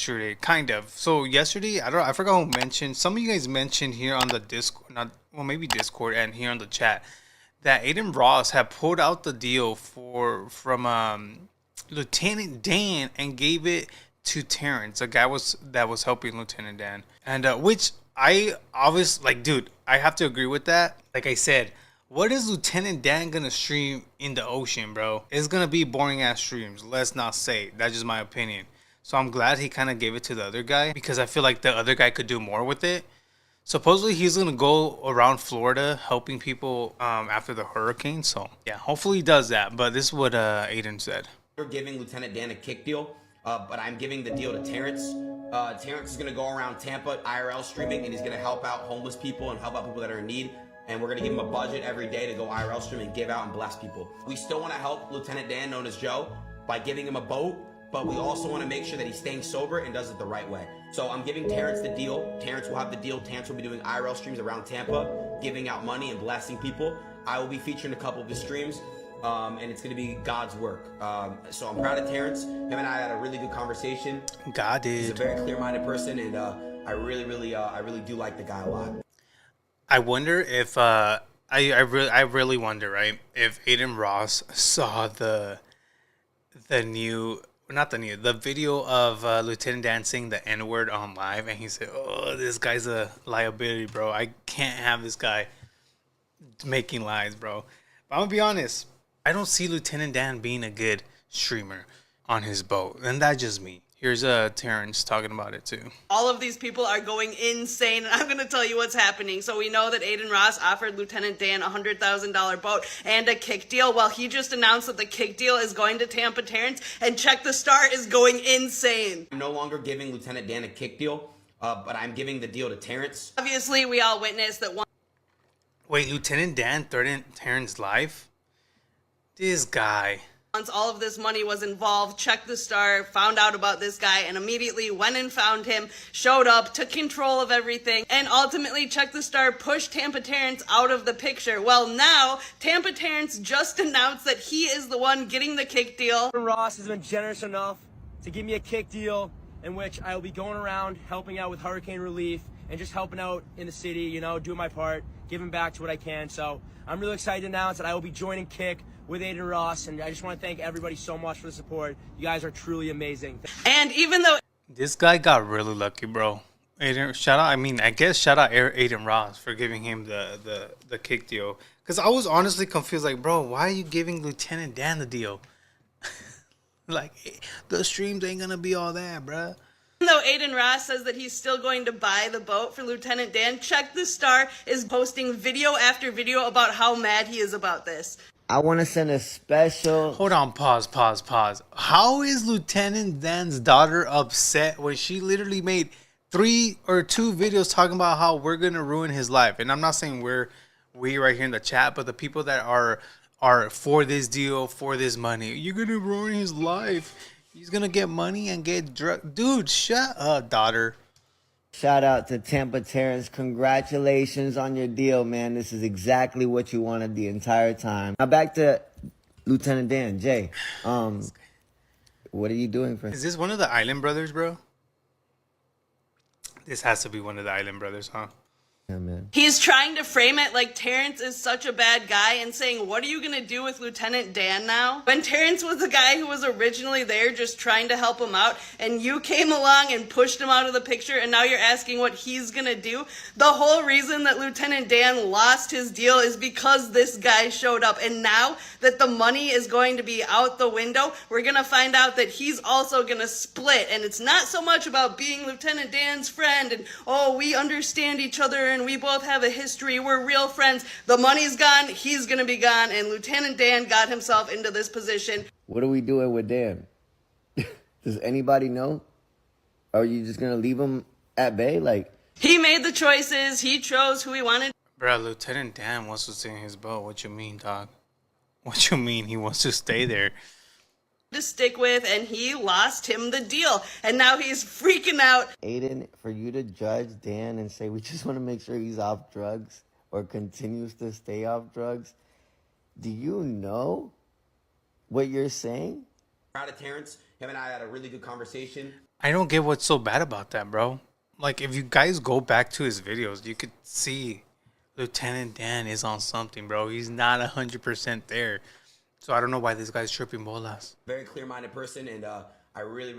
yesterday, kind of. So yesterday, I forgot who mentioned. Some of you guys mentioned here on the Discord, not well, maybe Discord and here on the chat, that Adin Ross had pulled out the deal from Lieutenant Dan and gave it to Terrence, a guy that was helping Lieutenant Dan, and which I obviously like, dude. I have to agree with that. Like I said, what is Lieutenant Dan gonna stream in the ocean, bro? It's gonna be boring ass streams. Let's not say. That's just my opinion. So I'm glad he kind of gave it to the other guy because I feel like the other guy could do more with it. Supposedly he's gonna go around Florida helping people after the hurricane. So yeah, hopefully he does that. But this is what Adin said. We're giving Lieutenant Dan a kick deal, but I'm giving the deal to Terrence. Terrence is gonna go around Tampa IRL streaming, and he's gonna help out homeless people and help out people that are in need. And we're going to give him a budget every day to go IRL stream and give out and bless people. We still want to help Lieutenant Dan, known as Joe, by giving him a boat, but we also want to make sure that he's staying sober and does it the right way. So I'm giving Terrence the deal. Terrence will have the deal. Terrence will be doing IRL streams around Tampa, giving out money and blessing people. I will be featuring a couple of his streams, and it's going to be God's work. So I'm proud of Terrence. Him and I had a really good conversation. God did. He's a very clear-minded person, and I really do like the guy a lot. I wonder if I really wonder, right, if Adin Ross saw the video of Lieutenant Dan saying the N-word on live, and he said, "Oh, this guy's a liability, bro. I can't have this guy making lies, bro." But I'm gonna be honest, I don't see Lieutenant Dan being a good streamer on his boat, and that's just me. Here's Terrence talking about it too. All of these people are going insane, and I'm going to tell you what's happening. So we know that Adin Ross offered Lieutenant Dan a $100,000 boat and a kick deal. Well, he just announced that the kick deal is going to Tampa Terrence, and Check the Star is going insane. I'm no longer giving Lieutenant Dan a kick deal, but I'm giving the deal to Terrence. Obviously, we all witnessed that one. Wait, Lieutenant Dan threatened Terrence's life? This guy. Once all of this money was involved, Check the Star found out about this guy and immediately went and found him, showed up, took control of everything, and ultimately Check the Star pushed Tampa Terrence out of the picture. Well, now Tampa Terrence just announced that he is the one getting the kick deal. Ross has been generous enough to give me a kick deal in which I will be going around helping out with hurricane relief and just helping out in the city, you know, doing my part, giving back to what I can. So I'm really excited to announce that I will be joining Kick with Adin Ross, and I just want to thank everybody so much for the support. You guys are truly amazing. And even though this guy got really lucky, bro. Adin, shout out. I mean, I guess shout out Adin Ross for giving him the kick deal. Because I was honestly confused, like, bro, why are you giving Lieutenant Dan the deal? Like, the streams ain't gonna be all that, bro. even though Adin Ross says that he's still going to buy the boat for Lieutenant Dan, Check the Star is posting video after video about how mad he is about this. I want to send a special... Hold on, pause. How is Lieutenant Dan's daughter upset when she literally made 3 or 2 videos talking about how we're going to ruin his life? And I'm not saying we right here in the chat, but the people that are for this deal, for this money. You're going to ruin his life. He's going to get money and get drug. Dude, shut up, daughter. Shout out to Tampa Terrence. Congratulations on your deal, man. This is exactly what you wanted the entire time. Now back to Lieutenant Dan. Jay, what are you doing for him? Is this one of the Island Brothers, bro? This has to be one of the Island Brothers, huh? Yeah, man. He's trying to frame it like Terrence is such a bad guy and saying, what are you going to do with Lieutenant Dan now? When Terrence was the guy who was originally there just trying to help him out, and you came along and pushed him out of the picture, and now you're asking what he's going to do. The whole reason that Lieutenant Dan lost his deal is because this guy showed up. And now that the money is going to be out the window, we're going to find out that he's also going to split. And it's not so much about being Lieutenant Dan's friend and, oh, we understand each other and we both have a history, we're real friends. The money's gone, he's gonna be gone, and Lieutenant Dan got himself into this position. What are we doing with Dan? Does anybody know? Are you just gonna leave him at bay? Like, he made the choices, he chose who he wanted. Bro, Lieutenant Dan wants to stay in his boat. What you mean, dog? What you mean he wants to stay there? To stick with, and he lost him the deal, and now he's freaking out. Adin, for you to judge Dan and say we just want to make sure he's off drugs or continues to stay off drugs, do you know what you're saying? Proud of Terrence. Him and I had a really good conversation. I don't get what's so bad about that, bro. Like, if you guys go back to his videos, you could see Lieutenant Dan is on something, bro. He's not 100% there. So I don't know why this guy's tripping bolas. Very clear-minded person, and I really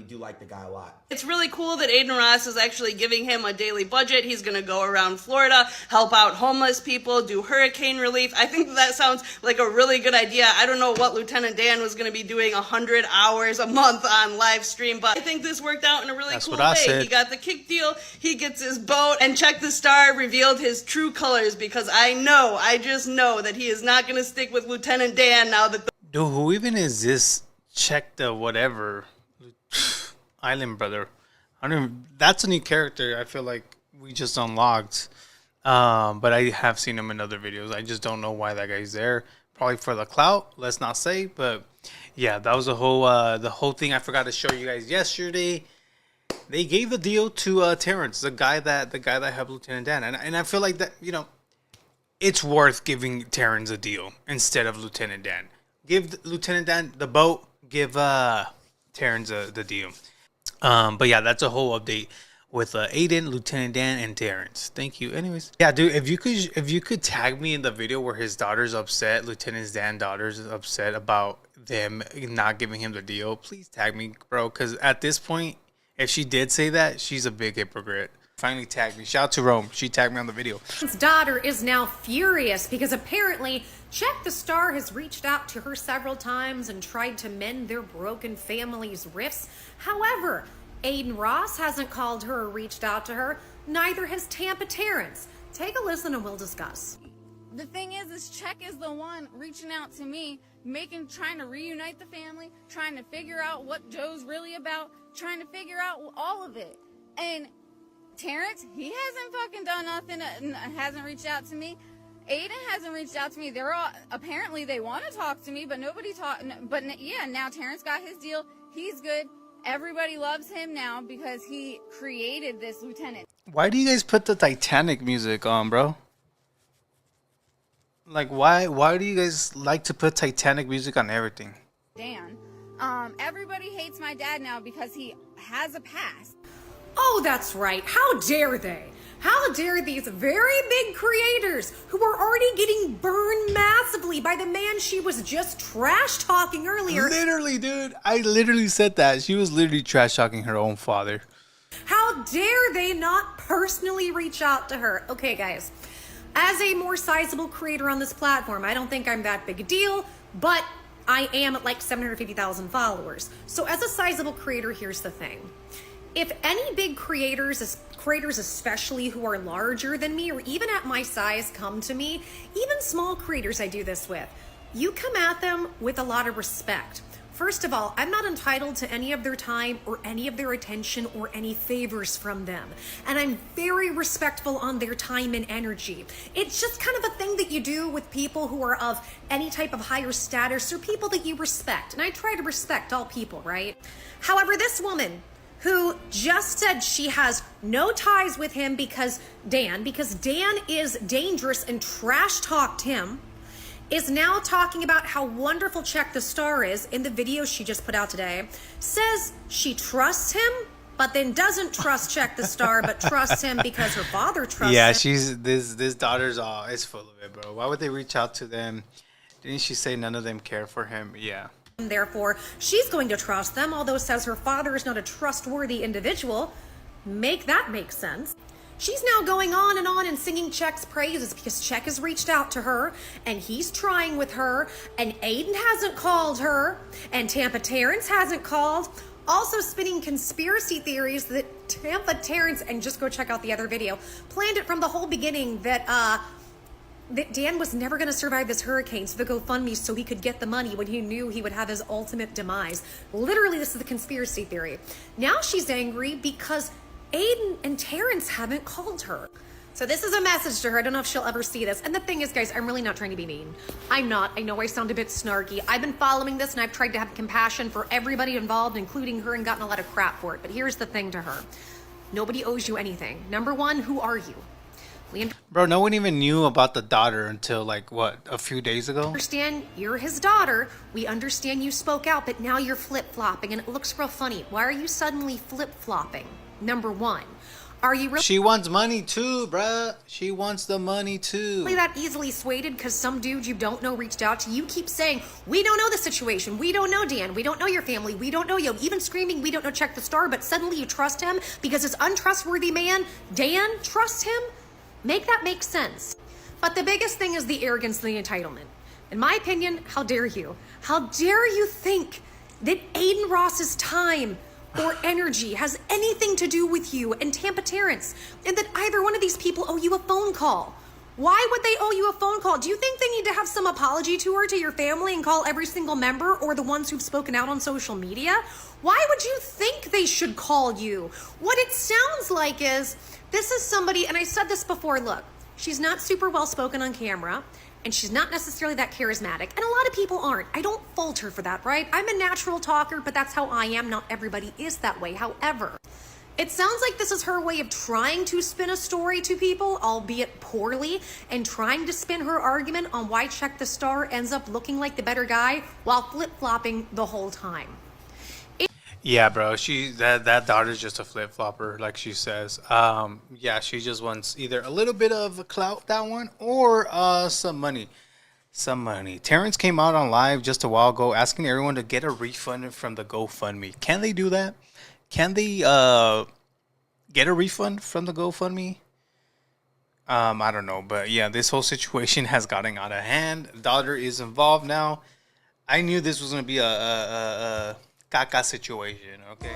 do like the guy a lot. It's really cool that Adin Ross is actually giving him a daily budget. He's going to go around Florida, help out homeless people, do hurricane relief. I think that sounds like a really good idea. I don't know what Lieutenant Dan was going to be doing 100 hours a month on live stream, but I think this worked out in a really cool way. Said. He got the kick deal, he gets his boat, and Check the Star revealed his true colors, because I just know that he is not going to stick with Lieutenant Dan now that the Dude, who even is this Check the whatever Island brother? I don't even, that's a new character I feel like we just unlocked. But I have seen him in other videos. I just don't know why that guy's there. Probably for the clout, let's not say. But yeah, that was the whole thing I forgot to show you guys yesterday. They gave the deal to Terrence, the guy that helped Lieutenant Dan, and I feel like that, you know, it's worth giving Terrence a deal instead of Lieutenant Dan. Give Lieutenant Dan the boat. Give Terrence the deal. But yeah, that's a whole update with Adin, Lieutenant Dan, and Terrence. Thank you. Anyways, yeah, dude, if you could tag me in the video where his daughter's upset, Lieutenant Dan's daughter's upset about them not giving him the deal, please tag me, bro. Because at this point, if she did say that, she's a big hypocrite. Finally tagged me. Shout out to Rome. She tagged me on the video. His daughter is now furious because apparently Check the Star has reached out to her several times and tried to mend their broken family's rifts. However, Adin Ross hasn't called her or reached out to her. Neither has Tampa Terrence. Take a listen and we'll discuss. The thing is Check is the one reaching out to me, trying to reunite the family, trying to figure out what Joe's really about, trying to figure out all of it. And Terrence, he hasn't fucking done nothing, hasn't reached out to me. Adin hasn't reached out to me. They're all, apparently they want to talk to me, but nobody talk. But yeah, now Terrence got his deal. He's good. Everybody loves him now because he created this lieutenant. Why do you guys put the Titanic music on, bro? Like, why do you guys like to put Titanic music on everything? Dan, everybody hates my dad now because he has a past. Oh, that's right. How dare they? How dare these very big creators who are already getting burned massively by the man she was just trash talking earlier. Literally, dude. I literally said that. She was literally trash talking her own father. How dare they not personally reach out to her? Okay, guys. As a more sizable creator on this platform, I don't think I'm that big a deal, but I am at like 750,000 followers. So as a sizable creator, here's the thing. If any big creators especially who are larger than me or even at my size come to me, even small creators I do this with, you come at them with a lot of respect. First of all, I'm not entitled to any of their time or any of their attention or any favors from them. And I'm very respectful on their time and energy. It's just kind of a thing that you do with people who are of any type of higher status or people that you respect. And I try to respect all people, right? However, this woman who just said she has no ties with him because Dan is dangerous and trash talked him, is now talking about how wonderful Check the Star is in the video she just put out today, says she trusts him, but then doesn't trust Check the Star, but trusts him because her father trusts him. Yeah, she's this daughter's is full of it, bro. Why would they reach out to them? Didn't she say none of them care for him? Yeah. Therefore, she's going to trust them, although says her father is not a trustworthy individual. Make that make sense. She's now going on and singing Check's praises because Check has reached out to her and he's trying with her and Adin hasn't called her and Tampa Terrence hasn't called. Also spinning conspiracy theories that Tampa Terrence, and just go check out the other video, planned it from the whole beginning that Dan was never going to survive this hurricane, so the GoFundMe so he could get the money when he knew he would have his ultimate demise. Literally, this is the conspiracy theory. Now she's angry because Adin and Terrence haven't called her. So this is a message to her. I don't know if she'll ever see this. And the thing is, guys, I'm really not trying to be mean. I'm not. I know I sound a bit snarky. I've been following this and I've tried to have compassion for everybody involved, including her, and gotten a lot of crap for it. But here's the thing to her. Nobody owes you anything. Number one, who are you? We Bro, no one even knew about the daughter until like what, a few days ago? understand you're his daughter. We understand you spoke out, but now you're flip-flopping and it looks real funny. Why are you suddenly flip-flopping? Number one, are you really She wants money too, bruh. She wants the money too. that easily swayed because some dude you don't know reached out to you? Keep saying, we don't know the situation. We don't know Dan. We don't know your family. We don't know you. Even screaming, we don't know, check the star. But suddenly you trust him because this untrustworthy man, Dan, trust him? Make that make sense. But the biggest thing is the arrogance and the entitlement. In my opinion, how dare you? How dare you think that Adin Ross's time or energy has anything to do with you and Tampa Terrence, and that either one of these people owe you a phone call? Why would they owe you a phone call? Do you think they need to have some apology tour to your family and call every single member or the ones who've spoken out on social media? Why would you think they should call you? What it sounds like is, this is somebody, and I said this before, look, she's not super well spoken on camera, and she's not necessarily that charismatic, and a lot of people aren't. I don't fault her for that, right? I'm a natural talker, but that's how I am. Not everybody is that way. However, it sounds like this is her way of trying to spin a story to people, albeit poorly, and trying to spin her argument on why Check the Star ends up looking like the better guy while flip-flopping the whole time. Yeah, bro. That daughter's just a flip flopper, like she says. Yeah, she just wants either a little bit of clout, that one, or some money. Some money. Terrence came out on live just a while ago asking everyone to get a refund from the GoFundMe. Can they do that? Can they get a refund from the GoFundMe? I don't know, but yeah, this whole situation has gotten out of hand. Daughter is involved now. I knew this was gonna be a caca situation. Okay.